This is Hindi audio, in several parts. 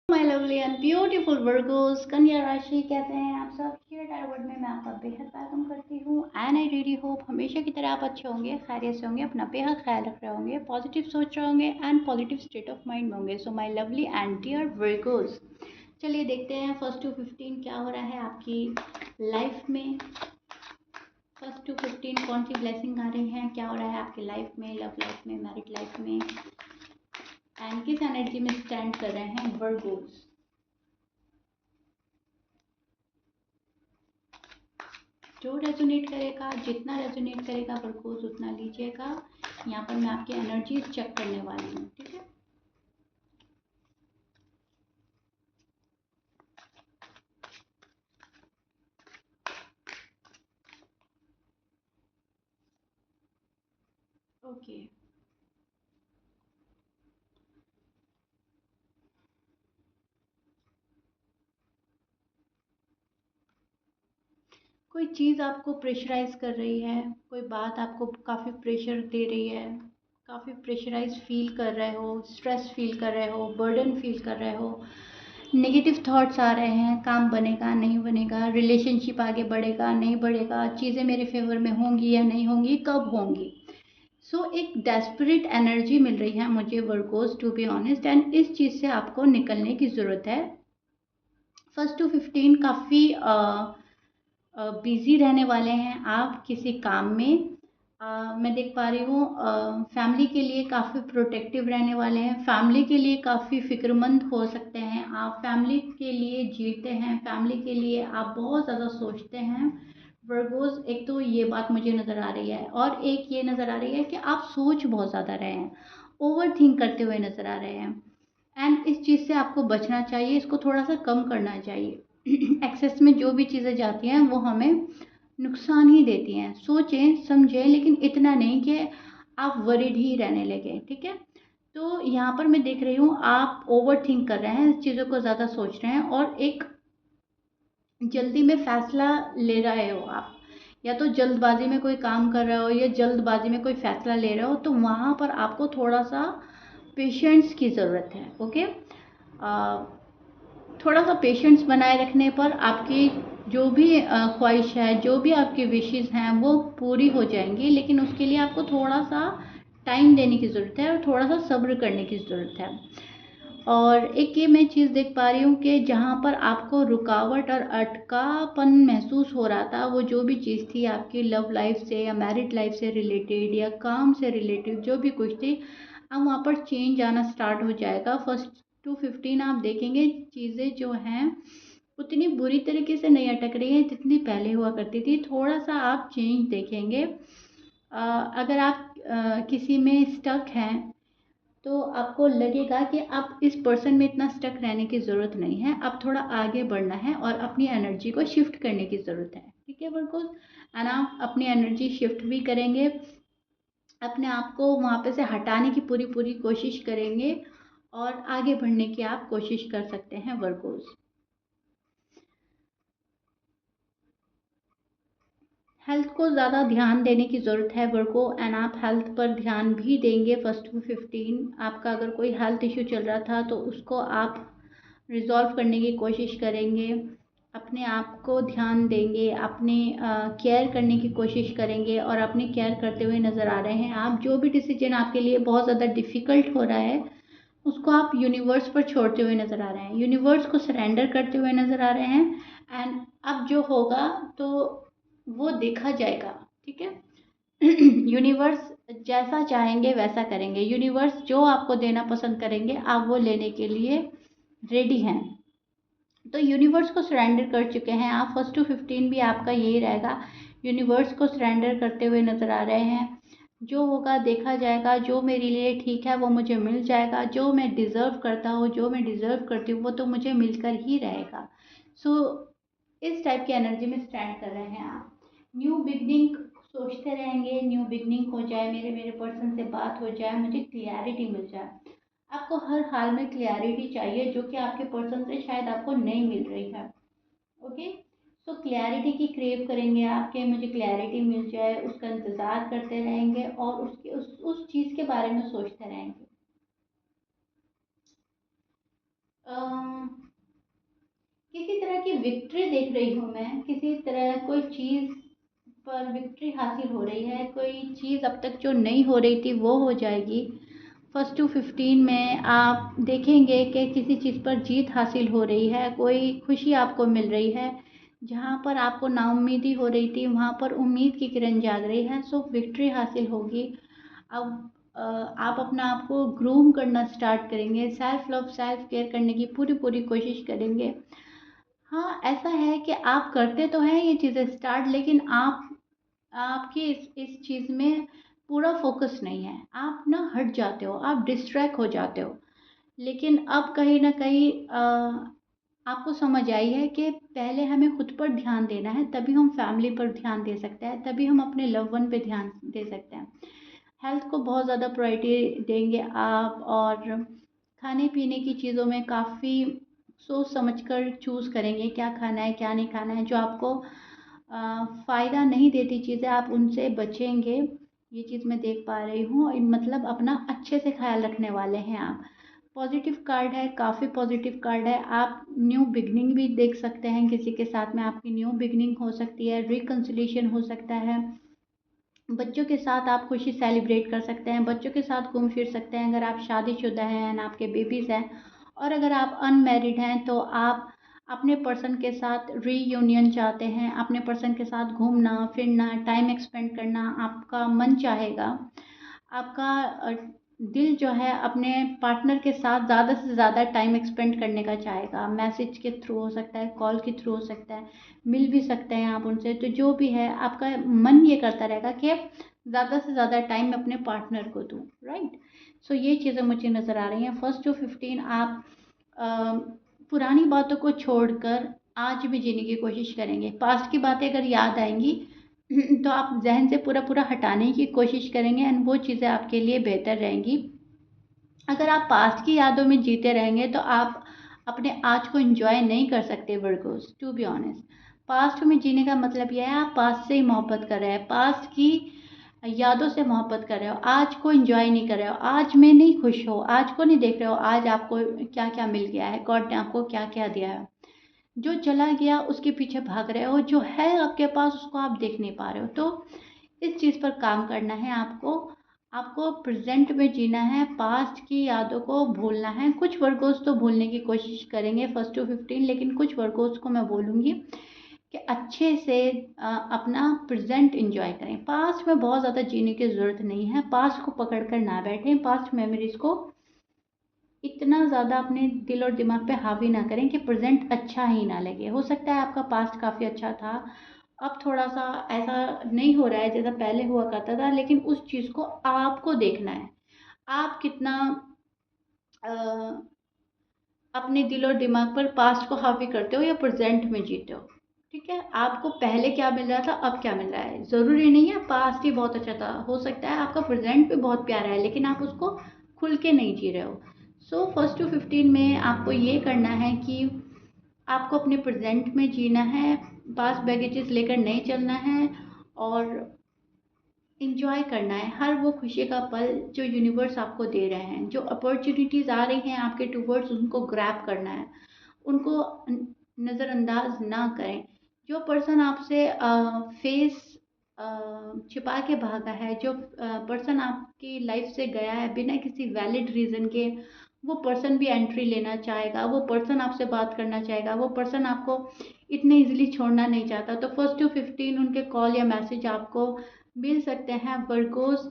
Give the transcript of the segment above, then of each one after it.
My lovely and beautiful Virgo's, कन्या राशि कहते हैं आप सब। शेयर टारगेट में मैं आपका बेहद वेलकम करती हूँ एंड आई रियली होप हमेशा की तरह आप अच्छे होंगे, खैरियत से होंगे, अपना बेहद ख्याल रख रहे होंगे, पॉजिटिव सोच रहे होंगे and positive state of mind में होंगे। So my lovely and dear Virgos, चलिए देखते हैं फर्स्ट टू 15 क्या हो रहा है आपकी लाइफ में। फर्स्ट टू 15 कौन सी ब्लेसिंग आ रही हैं, क्या हो रहा है आपकी लाइफ में, लव लाइफ में, मैरिड लाइफ में, एंड किस एनर्जी में स्टैंड कर रहे हैं वर्गोस। जो रेजोनेट करेगा, जितना रेजोनेट करेगा वर्गोस उतना लीजिएगा। यहाँ पर मैं आपकी एनर्जी चेक करने वाली हूँ, ठीक है। ओके, कोई चीज़ आपको प्रेशराइज कर रही है, कोई बात आपको काफ़ी प्रेशर दे रही है, काफ़ी प्रेशराइज फील कर रहे हो, स्ट्रेस फील कर रहे हो, बर्डन फील कर रहे हो, नेगेटिव थॉट्स आ रहे हैं, काम बनेगा नहीं बनेगा, रिलेशनशिप आगे बढ़ेगा नहीं बढ़ेगा, चीज़ें मेरे फेवर में होंगी या नहीं होंगी, कब होंगी। एक डेस्परेट एनर्जी मिल रही है मुझे Virgos, to be honest, and इस चीज़ से आपको निकलने की ज़रूरत है। फर्स्ट टू 15 काफ़ी बिजी रहने वाले हैं आप किसी काम में। मैं देख पा रही हूँ फैमिली के लिए काफ़ी प्रोटेक्टिव रहने वाले हैं, फैमिली के लिए काफ़ी फिक्रमंद हो सकते हैं आप, फैमिली के लिए जीते हैं, फैमिली के लिए आप बहुत ज़्यादा सोचते हैं वर्गोस। एक तो ये बात मुझे नज़र आ रही है, और एक ये नज़र आ रही है कि आप सोच बहुत ज़्यादा रहे हैं, ओवर थिंक करते हुए नज़र आ रहे हैं, एंड इस चीज़ से आपको बचना चाहिए, इसको थोड़ा सा कम करना चाहिए। एक्सेस में जो भी चीज़ें जाती हैं वो हमें नुकसान ही देती हैं। सोचें समझें, लेकिन इतना नहीं कि आप वरीड ही रहने लगे, ठीक है। तो यहाँ पर मैं देख रही हूँ आप ओवर थिंक कर रहे हैं, चीज़ों को ज़्यादा सोच रहे हैं, और एक जल्दी में फैसला ले रहे हो आप, या तो जल्दबाजी में कोई काम कर रहे हो या जल्दबाजी में कोई फैसला ले रहे हो, तो वहाँ पर आपको थोड़ा सा पेशेंस की ज़रूरत है, ओके। थोड़ा सा पेशेंस बनाए रखने पर आपकी जो भी ख्वाहिश है, जो भी आपकी विशेज़ हैं वो पूरी हो जाएंगी, लेकिन उसके लिए आपको थोड़ा सा टाइम देने की ज़रूरत है और थोड़ा सा सब्र करने की ज़रूरत है। और एक ये मैं चीज़ देख पा रही हूँ कि जहाँ पर आपको रुकावट और अटकापन महसूस हो रहा था, वो जो भी चीज़ थी आपकी लव लाइफ से या मैरिड लाइफ से रिलेटेड या काम से रिलेटेड, जो भी कुछ थी, अब वहाँ पर चेंज आना स्टार्ट हो जाएगा। फर्स्ट टू 15 आप देखेंगे चीज़ें जो हैं उतनी बुरी तरीके से नहीं अटक रही हैं जितनी पहले हुआ करती थी, थोड़ा सा आप चेंज देखेंगे। अगर आप किसी में स्टक हैं तो आपको लगेगा कि आप इस पर्सन में इतना स्टक रहने की ज़रूरत नहीं है, अब थोड़ा आगे बढ़ना है और अपनी एनर्जी को शिफ्ट करने की ज़रूरत है, ठीक है बिल्कुल। एंड आप अपनी एनर्जी शिफ्ट भी करेंगे, अपने आप को वहाँ पे से हटाने की पूरी पूरी कोशिश करेंगे और आगे बढ़ने की आप कोशिश कर सकते हैं वर्गोस। हेल्थ को ज़्यादा ध्यान देने की ज़रूरत है वर्गो, एंड आप हेल्थ पर ध्यान भी देंगे। फर्स्ट टू 15 आपका अगर कोई हेल्थ इशू चल रहा था तो उसको आप रिजॉल्व करने की कोशिश करेंगे, अपने आप को ध्यान देंगे, अपने केयर करने की कोशिश करेंगे, और अपनी केयर करते हुए नज़र आ रहे हैं आप। जो भी डिसीजन आपके लिए बहुत ज़्यादा डिफ़िकल्ट हो रहा है उसको आप यूनिवर्स पर छोड़ते हुए नज़र आ रहे हैं, यूनिवर्स को सरेंडर करते हुए नज़र आ रहे हैं, एंड अब जो होगा तो वो देखा जाएगा, ठीक है। यूनिवर्स जैसा चाहेंगे वैसा करेंगे, यूनिवर्स जो आपको देना पसंद करेंगे आप वो लेने के लिए रेडी हैं। तो यूनिवर्स को सरेंडर कर चुके हैं आप। फर्स्ट टू 15 भी आपका यही रहेगा, यूनिवर्स को सरेंडर करते हुए नज़र आ रहे हैं। जो होगा देखा जाएगा, जो मेरे लिए ठीक है वो मुझे मिल जाएगा, जो मैं डिज़र्व करता हूँ, जो मैं डिज़र्व करती हूँ वो तो मुझे मिलकर ही रहेगा। सो इस टाइप की एनर्जी में स्टैंड कर रहे हैं आप। न्यू बिगनिंग सोचते रहेंगे, न्यू बिगनिंग हो जाए, मेरे मेरे पर्सन से बात हो जाए, मुझे क्लियरिटी मिल जाए। आपको हर हाल में क्लियरिटी चाहिए जो कि आपके पर्सन से शायद आपको नहीं मिल रही है, ओके। सो क्लियरिटी की क्रेव करेंगे आपके, मुझे क्लियरिटी मिल जाए, उसका इंतज़ार करते रहेंगे और उसके उस चीज़ के बारे में सोचते रहेंगे। विक्ट्री देख रही हूँ मैं, किसी तरह कोई चीज़ पर विक्ट्री हासिल हो रही है, कोई चीज़ अब तक जो नहीं हो रही थी वो हो जाएगी। फर्स्ट टू 15 में आप देखेंगे कि किसी चीज़ पर जीत हासिल हो रही है, कोई खुशी आपको मिल रही है, जहाँ पर आपको नाउम्मीदी हो रही थी वहाँ पर उम्मीद की किरण जाग रही है। सो विक्ट्री हासिल होगी। अब आप अपना आप को ग्रूम करना स्टार्ट करेंगे, सेल्फ लव सेल्फ केयर करने की पूरी पूरी कोशिश करेंगे। हाँ, ऐसा है कि आप करते तो हैं ये चीज़ें स्टार्ट, लेकिन आपकी इस चीज़ में पूरा फोकस नहीं है। आप ना हट जाते हो, आप डिस्ट्रैक्ट हो जाते हो। लेकिन अब कहीं न कहीं आपको समझ आई है कि पहले हमें खुद पर ध्यान देना है, तभी हम फैमिली पर ध्यान दे सकते हैं, तभी हम अपने लव्ड वन पे ध्यान दे सकते हैं। हेल्थ को बहुत ज़्यादा प्रायोरिटी देंगे आप, और खाने-पीने की चीज़ों में काफ़ी सोच समझ कर चूज़ करेंगे, क्या खाना है, क्या नहीं खाना है। जो आपको फ़ायदा नहीं देती चीज़ें, आप उनसे बचेंगे। ये चीज़ मैं देख पा रही हूँ, मतलब अपना अच्छे से ख़्याल रखने वाले हैं आप। पॉजिटिव कार्ड है, काफ़ी पॉजिटिव कार्ड है। आप न्यू बिगिनिंग भी देख सकते हैं, किसी के साथ में आपकी न्यू बिगिनिंग हो सकती है, रिकन्सिलिएशन हो सकता है। बच्चों के साथ आप खुशी सेलिब्रेट कर सकते हैं, बच्चों के साथ घूम फिर सकते हैं अगर आप शादीशुदा हैं एंड आपके बेबीज़ हैं। और अगर आप अनमैरिड हैं तो आप अपने पर्सन के साथ रीयूनियन चाहते हैं, अपने पर्सन के साथ घूमना फिरना टाइम स्पेंड करना आपका मन चाहेगा। आपका दिल जो है अपने पार्टनर के साथ ज़्यादा से ज़्यादा टाइम स्पेंड करने का चाहेगा। मैसेज के थ्रू हो सकता है, कॉल के थ्रू हो सकता है, मिल भी सकते हैं आप उनसे। तो जो भी है आपका मन ये करता रहेगा कि ज़्यादा से ज़्यादा टाइम मैं अपने पार्टनर को दूँ, राइट। सो ये चीज़ें मुझे नज़र आ रही हैं। फर्स्ट टू 15 आप पुरानी बातों को छोड़कर आज भी जीने की कोशिश करेंगे। पास्ट की बातें अगर याद आएंगी तो आप जहन से पूरा पूरा हटाने की कोशिश करेंगे एंड वो चीज़ें आपके लिए बेहतर रहेंगी। अगर आप पास्ट की यादों में जीते रहेंगे तो आप अपने आज को एंजॉय नहीं कर सकते Virgos, to be honest. Past में जीने का मतलब यह है आप पास्ट से ही मोहब्बत कर रहे हैं, पास्ट की यादों से मोहब्बत कर रहे हो, आज को एंजॉय नहीं कर रहे हो, आज में नहीं खुश हो, आज को नहीं देख रहे हो आज आपको क्या क्या मिल गया है, गॉड ने आपको क्या क्या दिया है। जो चला गया उसके पीछे भाग रहे हो, जो है आपके पास उसको आप देख नहीं पा रहे हो। तो इस चीज़ पर काम करना है आपको। आपको प्रेजेंट में जीना है, पास्ट की यादों को भूलना है। कुछ वर्गोस तो भूलने की कोशिश करेंगे फर्स्ट टू 15, लेकिन कुछ वर्गोस को मैं बोलूँगी कि अच्छे से अपना प्रेजेंट एंजॉय करें। पास्ट में बहुत ज़्यादा जीने की ज़रूरत नहीं है, पास्ट को पकड़ कर ना बैठें, पास्ट मेमोरीज को इतना ज़्यादा अपने दिल और दिमाग पे हावी ना करें कि प्रेजेंट अच्छा ही ना लगे। हो सकता है आपका पास्ट काफ़ी अच्छा था, अब थोड़ा सा ऐसा नहीं हो रहा है जैसा पहले हुआ करता था, लेकिन उस चीज़ को आपको देखना है। आप कितना अ, अपने दिल और दिमाग पर पास्ट को हावी करते हो या प्रेजेंट में जीते हो। ठीक है, आपको पहले क्या मिल रहा था, अब क्या मिल रहा है। ज़रूरी नहीं है पास्ट ही बहुत अच्छा था, हो सकता है आपका प्रेजेंट भी बहुत प्यारा है लेकिन आप उसको खुल के नहीं जी रहे हो। सो फर्स्ट टू 15 में आपको ये करना है कि आपको अपने प्रेजेंट में जीना है, पास्ट बैगेजेस लेकर नहीं चलना है, और इंजॉय करना है हर वो खुशी का पल जो यूनिवर्स आपको दे रहे हैं। जो अपॉर्चुनिटीज़ आ रही हैं आपके टूवर्ड्स, उनको ग्रैब करना है, उनको नज़रअंदाज ना करें। जो पर्सन आपसे फेस छिपा के भागा है, जो पर्सन आपकी लाइफ से गया है बिना किसी वैलिड रीज़न के, वो पर्सन भी एंट्री लेना चाहेगा, वो पर्सन आपसे बात करना चाहेगा, वो पर्सन आपको इतने इजीली छोड़ना नहीं चाहता। तो फर्स्ट टू 15 उनके कॉल या मैसेज आपको मिल सकते हैं Virgos,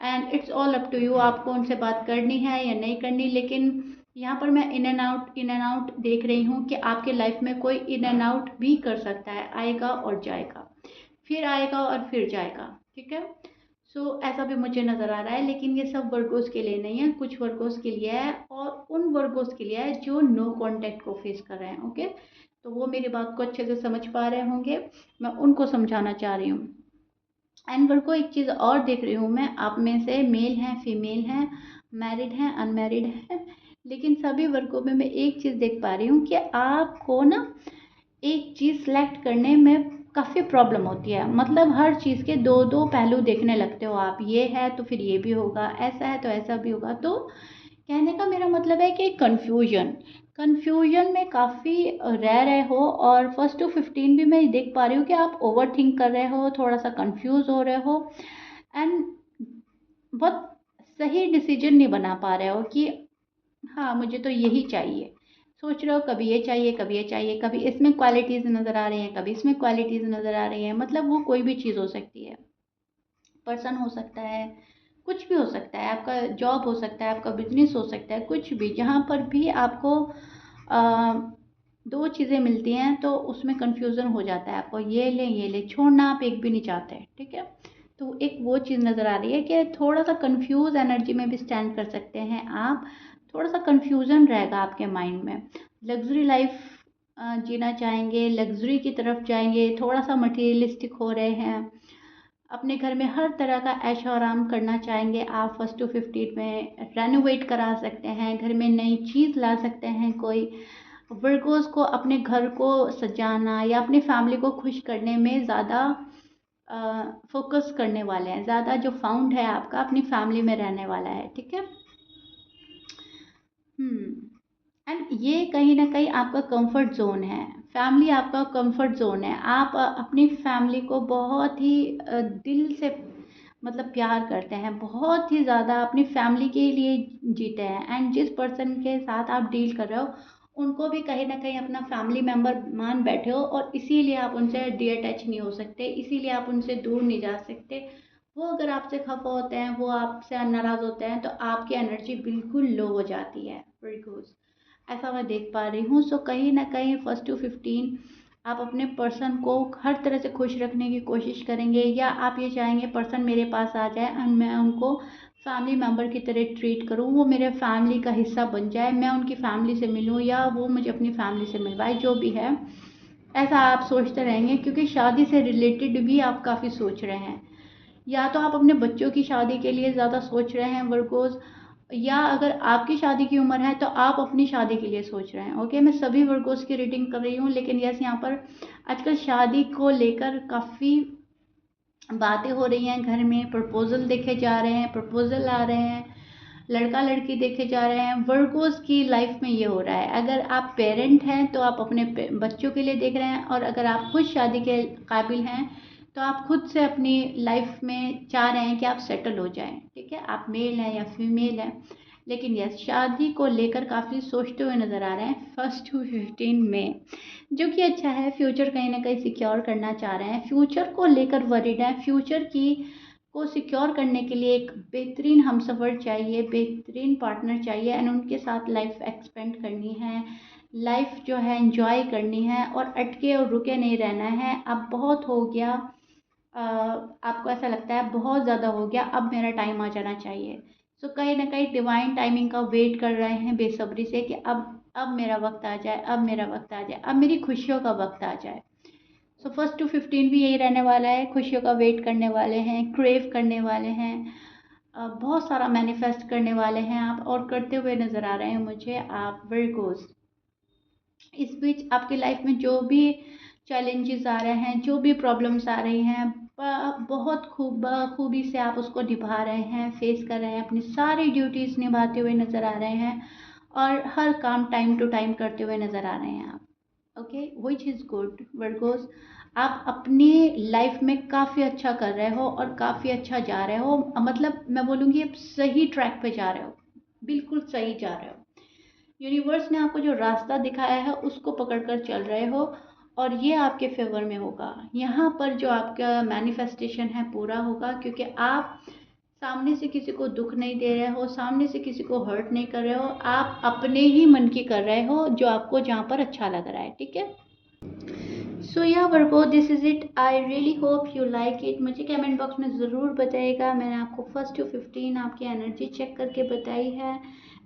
and it's all up to you, आपको उनसे बात करनी है या नहीं करनी। लेकिन यहाँ पर मैं इन एंड आउट देख रही हूँ कि आपके लाइफ में कोई इन एंड आउट भी कर सकता है, आएगा और जाएगा, फिर आएगा और फिर जाएगा। ठीक है, सो ऐसा भी मुझे नज़र आ रहा है, लेकिन ये सब वर्गोस के लिए नहीं है, कुछ वर्गोस के लिए है और उन वर्गोस के लिए है जो नो कॉन्टैक्ट को फेस कर रहे हैं। ओके, तो वो मेरी बात को अच्छे से समझ पा रहे होंगे, मैं उनको समझाना चाह रही हूँ। एंड वर्गो एक चीज़ और देख रही हूँ मैं, आप में से मेल हैं, फीमेल हैं, मैरिड हैं, अनमैरिड हैं, लेकिन सभी वर्गों में मैं एक चीज़ देख पा रही हूँ कि आपको ना एक चीज़ सेलेक्ट करने में काफ़ी प्रॉब्लम होती है। मतलब हर चीज़ के दो दो पहलू देखने लगते हो आप, ये है तो फिर ये भी होगा, ऐसा है तो ऐसा भी होगा। तो कहने का मेरा मतलब है कि कन्फ्यूजन में काफ़ी रह रहे हो, और फर्स्ट टू 15 भी मैं देख पा रही हूँ कि आप ओवर थिंक कर रहे हो, थोड़ा सा कंफ्यूज हो रहे हो, एंड बहुत सही डिसीजन नहीं बना पा रहे हो कि हाँ मुझे तो यही चाहिए। सोच रहे हो कभी ये चाहिए, कभी ये चाहिए, कभी इसमें क्वालिटीज़ नज़र आ रही हैं, कभी इसमें क्वालिटीज़ नज़र आ रही हैं। मतलब वो कोई भी चीज़ हो सकती है, पर्सन हो सकता है, कुछ भी हो सकता है, आपका जॉब हो सकता है, आपका बिजनेस हो सकता है, कुछ भी, जहाँ पर भी आपको आ, दो चीज़ें मिलती हैं तो उसमें कंफ्यूजन हो जाता है आपको, ये ले, छोड़ना आप एक भी नहीं चाहते, ठीक है। तो एक वो चीज़ नज़र आ रही है कि थोड़ा सा कंफ्यूज एनर्जी में भी स्टैंड कर सकते हैं आप। थोड़ा सा कंफ्यूजन रहेगा आपके माइंड में। लग्जरी लाइफ जीना चाहेंगे, लग्जरी की तरफ जाएंगे, थोड़ा सा मटीरियलिस्टिक हो रहे हैं, अपने घर में हर तरह का ऐशो आराम करना चाहेंगे आप। फर्स्ट टू 15 में रेनोवेट करा सकते हैं, घर में नई चीज़ ला सकते हैं। कोई वर्गोस को अपने घर को सजाना या अपनी फैमिली को खुश करने में ज़्यादा फोकस करने वाले हैं, ज़्यादा जो फाउंड है आपका अपनी फैमिली में रहने वाला है, ठीक है। एंड ये कहीं ना कहीं आपका कंफर्ट जोन है, फैमिली आपका कंफर्ट जोन है। आप अपनी फैमिली को बहुत ही दिल से मतलब प्यार करते हैं, बहुत ही ज़्यादा अपनी फैमिली के लिए जीते हैं, एंड जिस पर्सन के साथ आप डील कर रहे हो उनको भी कहीं ना कहीं अपना फैमिली मेम्बर मान बैठे हो, और इसीलिए आप उनसे डिअटैच नहीं हो सकते, इसीलिए आप उनसे दूर नहीं जा सकते। वो अगर आपसे खफा होते हैं, वो आपसे नाराज़ होते हैं, तो आपकी एनर्जी बिल्कुल लो हो जाती है, वेरी गुड। ऐसा मैं देख पा रही हूँ। सो कहीं ना कहीं फर्स्ट टू 15 आप अपने पर्सन को हर तरह से खुश रखने की कोशिश करेंगे, या आप ये चाहेंगे पर्सन मेरे पास आ जाए और मैं उनको फैमिली मेम्बर की तरह ट्रीट करूँ, वो मेरे फैमिली का हिस्सा बन जाए, मैं उनकी फैमिली से मिलूँ या वो मुझे अपनी फैमिली से मिलवाए, जो भी है ऐसा आप सोचते रहेंगे। क्योंकि शादी से रिलेटेड भी आप काफ़ी सोच रहे हैं, या तो आप अपने बच्चों की शादी के लिए ज़्यादा सोच रहे हैं वर्गोज़, या अगर आपकी शादी की उम्र है तो आप अपनी शादी के लिए सोच रहे हैं। ओके, मैं सभी वर्गोज़ की रीडिंग कर रही हूँ, लेकिन यस यहाँ पर आजकल शादी को लेकर काफ़ी बातें हो रही हैं, घर में प्रपोजल देखे जा रहे हैं, प्रपोजल आ रहे हैं, लड़का लड़की देखे जा रहे हैं। वर्गोज़ की लाइफ में ये हो रहा है। अगर आप पेरेंट हैं तो आप अपने बच्चों के लिए देख रहे हैं, और अगर आप खुद शादी के काबिल हैं तो आप खुद से अपनी लाइफ में चाह रहे हैं कि आप सेटल हो जाएं, ठीक है। आप मेल हैं या फीमेल हैं, लेकिन यस शादी को लेकर काफ़ी सोचते हुए नज़र आ रहे हैं फर्स्ट टू 15 में, जो कि अच्छा है। फ्यूचर कहीं ना कहीं सिक्योर करना चाह रहे हैं, फ्यूचर को लेकर वरीड है, फ्यूचर की को सिक्योर करने के लिए एक बेहतरीन हमसफ़र चाहिए, बेहतरीन पार्टनर चाहिए, एंड उनके साथ लाइफ एक्सपेंड करनी है, लाइफ जो है एंजॉय करनी है, और अटके और रुके नहीं रहना है। अब बहुत हो गया, आपको ऐसा लगता है बहुत ज़्यादा हो गया, अब मेरा टाइम आ जाना चाहिए। सो कहीं ना कहीं डिवाइन टाइमिंग का वेट कर रहे हैं बेसब्री से कि अब मेरा वक्त आ जाए, अब मेरा वक्त आ जाए, अब मेरी खुशियों का वक्त आ जाए। सो फर्स्ट टू 15 भी यही रहने वाला है, खुशियों का वेट करने वाले हैं, क्रेव करने वाले हैं, बहुत सारा मैनिफेस्ट करने वाले हैं आप, और करते हुए नज़र आ रहे हैं मुझे आप वर्गोज़। इस बीच आपकी लाइफ में जो भी चैलेंजेस आ रहे हैं, जो भी प्रॉब्लम्स आ रही हैं, बहुत खूबी से आप उसको निभा रहे हैं, फेस कर रहे हैं, अपनी सारी ड्यूटीज़ निभाते हुए नज़र आ रहे हैं, और हर काम टाइम टू टाइम करते हुए नज़र आ रहे हैं आप। Okay, which is good Virgo's. आप अपनी लाइफ में काफ़ी अच्छा कर रहे हो और काफ़ी अच्छा जा रहे हो, मतलब मैं बोलूँगी आप सही ट्रैक पे जा रहे हो, बिल्कुल सही जा रहे हो। यूनिवर्स ने आपको जो रास्ता दिखाया है उसको पकड़कर चल रहे हो, और ये आपके फेवर में होगा। यहाँ पर जो आपका मैनिफेस्टेशन है पूरा होगा, क्योंकि आप सामने से किसी को दुख नहीं दे रहे हो, सामने से किसी को हर्ट नहीं कर रहे हो, आप अपने ही मन की कर रहे हो जो आपको जहाँ पर अच्छा लग रहा है, ठीक है। सो या Virgo, this is it. I really hope you like it. मुझे कमेंट बॉक्स में ज़रूर बताइएगा। मैंने आपको फर्स्ट टू 15 आपकी एनर्जी चेक करके बताई है।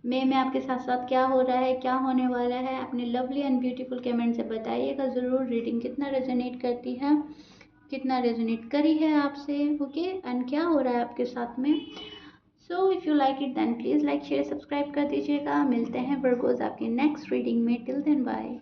में आपके साथ साथ क्या हो रहा है, क्या होने वाला है, अपने लवली एंड ब्यूटीफुल कमेंट से बताइएगा ज़रूर। रीडिंग कितना रेजोनेट करती है, कितना रेजोनेट करी है आपसे, ओके, एंड क्या हो रहा है आपके साथ में। So if you like it then please like share subscribe कर दीजिएगा। मिलते हैं वर्गोज आपकी नेक्स्ट रीडिंग में। Till then bye.